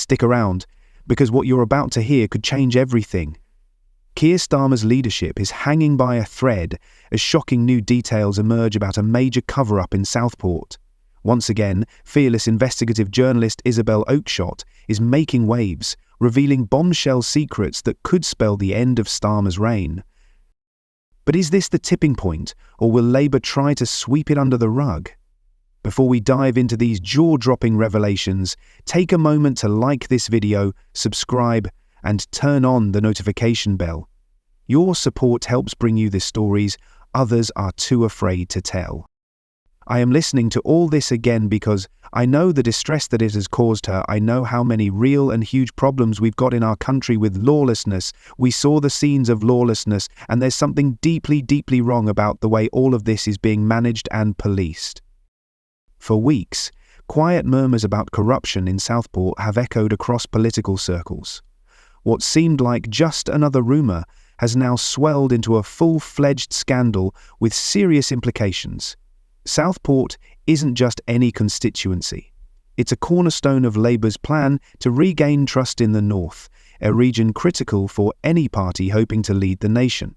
stick around, because what you're about to hear could change everything. Keir Starmer's leadership is hanging by a thread as shocking new details emerge about a major cover-up in Southport. Once again, fearless investigative journalist Isabel Oakeshott is making waves, revealing bombshell secrets that could spell the end of Starmer's reign. But is this the tipping point, or will Labour try to sweep it under the rug? Before we dive into these jaw-dropping revelations, take a moment to like this video, subscribe, and turn on the notification bell. Your support helps bring you the stories others are too afraid to tell. I am listening to all this again because I know the distress that it has caused her. I know how many real and huge problems we've got in our country with lawlessness. We saw the scenes of lawlessness, and there's something deeply, deeply wrong about the way all of this is being managed and policed. For weeks, quiet murmurs about corruption in Southport have echoed across political circles. What seemed like just another rumour has now swelled into a full-fledged scandal with serious implications. Southport isn't just any constituency. It's a cornerstone of Labour's plan to regain trust in the north, a region critical for any party hoping to lead the nation.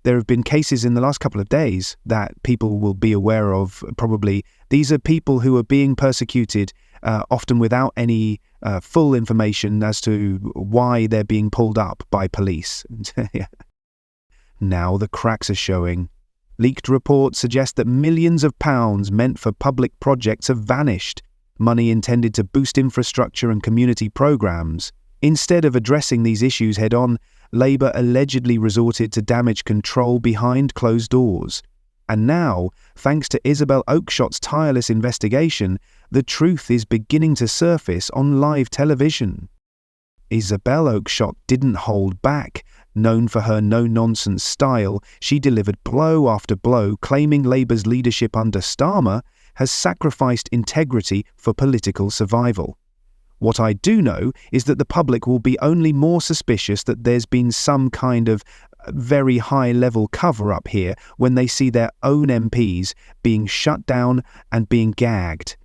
There have been cases in the last couple of days that people will be aware of, probably. These are people who are being persecuted, often without any full information as to why they're being pulled up by police. Now the cracks are showing. Leaked reports suggest that millions of pounds meant for public projects have vanished, money intended to boost infrastructure and community programmes. Instead of addressing these issues head-on, Labour allegedly resorted to damage control behind closed doors. And now, thanks to Isabel Oakeshott's tireless investigation, the truth is beginning to surface on live television. Isabel Oakeshott didn't hold back. Known for her no-nonsense style, she delivered blow after blow, claiming Labour's leadership under Starmer has sacrificed integrity for political survival. What I do know is that the public will be only more suspicious that there's been some kind of very high-level cover-up here when they see their own MPs being shut down and being gagged.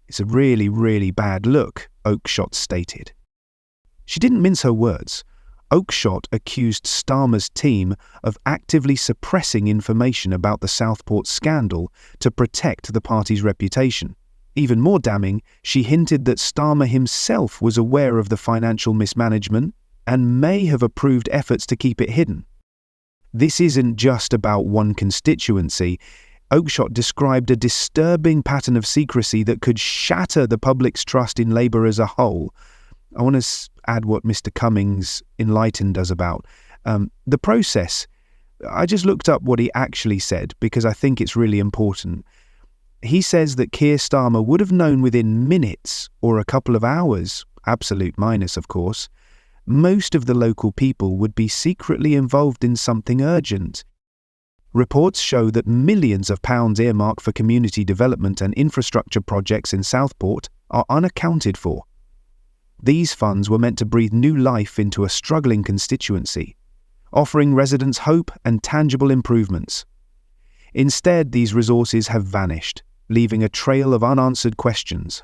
It's a really, really bad look, Oakeshott stated. She didn't mince her words. Oakeshott accused Starmer's team of actively suppressing information about the Southport scandal to protect the party's reputation. Even more damning, she hinted that Starmer himself was aware of the financial mismanagement and may have approved efforts to keep it hidden. This isn't just about one constituency. Oakeshott described a disturbing pattern of secrecy that could shatter the public's trust in Labour as a whole. I want to add what Mr. Cummings enlightened us about. The process. I just looked up what he actually said because I think it's really important. He says that Keir Starmer would have known within minutes or a couple of hours, absolute minus of course, most of the local people would be secretly involved in something urgent. Reports show that millions of pounds earmarked for community development and infrastructure projects in Southport are unaccounted for. These funds were meant to breathe new life into a struggling constituency, offering residents hope and tangible improvements. Instead, these resources have vanished, leaving a trail of unanswered questions.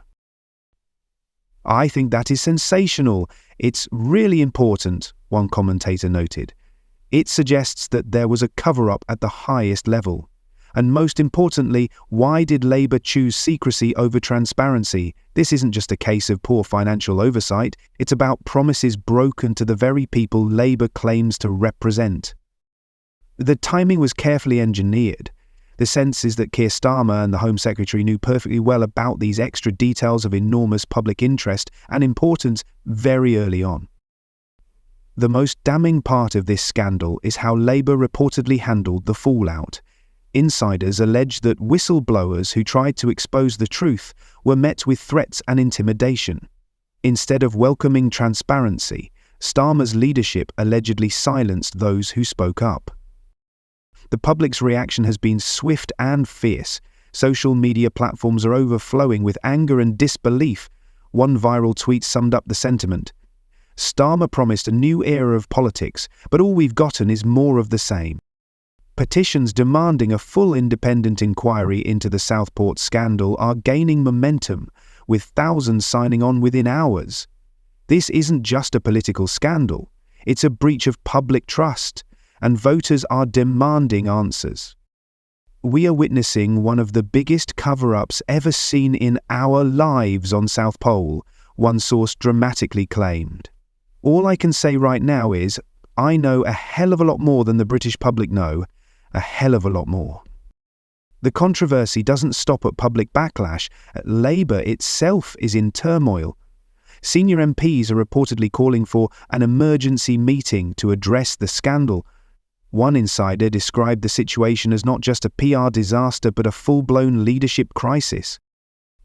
I think that is sensational. It's really important, one commentator noted. It suggests that there was a cover-up at the highest level. And most importantly, why did Labour choose secrecy over transparency? This isn't just a case of poor financial oversight, it's about promises broken to the very people Labour claims to represent. The timing was carefully engineered. The sense is that Keir Starmer and the Home Secretary knew perfectly well about these extra details of enormous public interest and importance very early on. The most damning part of this scandal is how Labour reportedly handled the fallout. Insiders allege that whistleblowers who tried to expose the truth were met with threats and intimidation. Instead of welcoming transparency, Starmer's leadership allegedly silenced those who spoke up. The public's reaction has been swift and fierce. Social media platforms are overflowing with anger and disbelief. One viral tweet summed up the sentiment. Starmer promised a new era of politics, but all we've gotten is more of the same. Petitions demanding a full independent inquiry into the Southport scandal are gaining momentum, with thousands signing on within hours. This isn't just a political scandal, it's a breach of public trust, and voters are demanding answers. We are witnessing one of the biggest cover-ups ever seen in our lives on South Pole, one source dramatically claimed. All I can say right now is, I know a hell of a lot more than the British public know, a hell of a lot more. The controversy doesn't stop at public backlash. Labour itself is in turmoil. Senior MPs are reportedly calling for an emergency meeting to address the scandal. One insider described the situation as not just a PR disaster but a full-blown leadership crisis.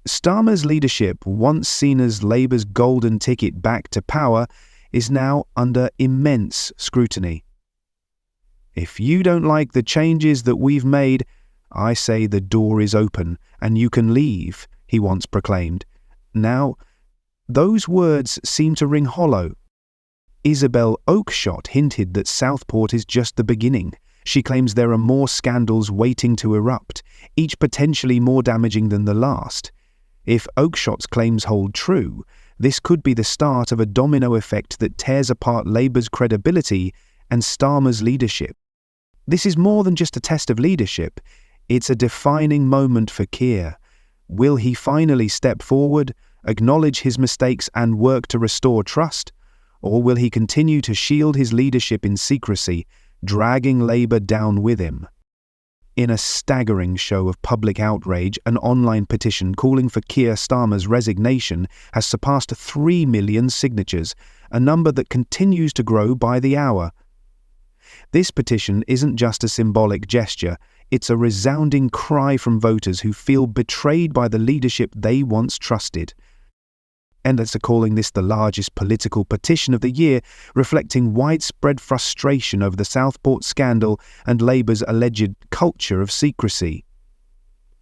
Starmer's leadership, once seen as Labour's golden ticket back to power, is now under immense scrutiny. If you don't like the changes that we've made, I say the door is open and you can leave, he once proclaimed. Now, those words seem to ring hollow. Isabel Oakeshott hinted that Southport is just the beginning. She claims there are more scandals waiting to erupt, each potentially more damaging than the last. If Oakeshott's claims hold true, this could be the start of a domino effect that tears apart Labour's credibility and Starmer's leadership. This is more than just a test of leadership, it's a defining moment for Keir. Will he finally step forward, acknowledge his mistakes and work to restore trust? Or will he continue to shield his leadership in secrecy, dragging Labour down with him? In a staggering show of public outrage, an online petition calling for Keir Starmer's resignation has surpassed 3 million signatures, a number that continues to grow by the hour. This petition isn't just a symbolic gesture, it's a resounding cry from voters who feel betrayed by the leadership they once trusted. Editors are calling this the largest political petition of the year, reflecting widespread frustration over the Southport scandal and Labour's alleged culture of secrecy.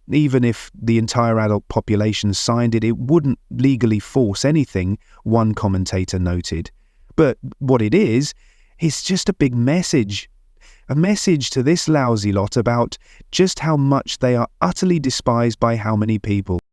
Even if the entire adult population signed it, it wouldn't legally force anything, one commentator noted. But what it is just a big message. A message to this lousy lot about just how much they are utterly despised by how many people.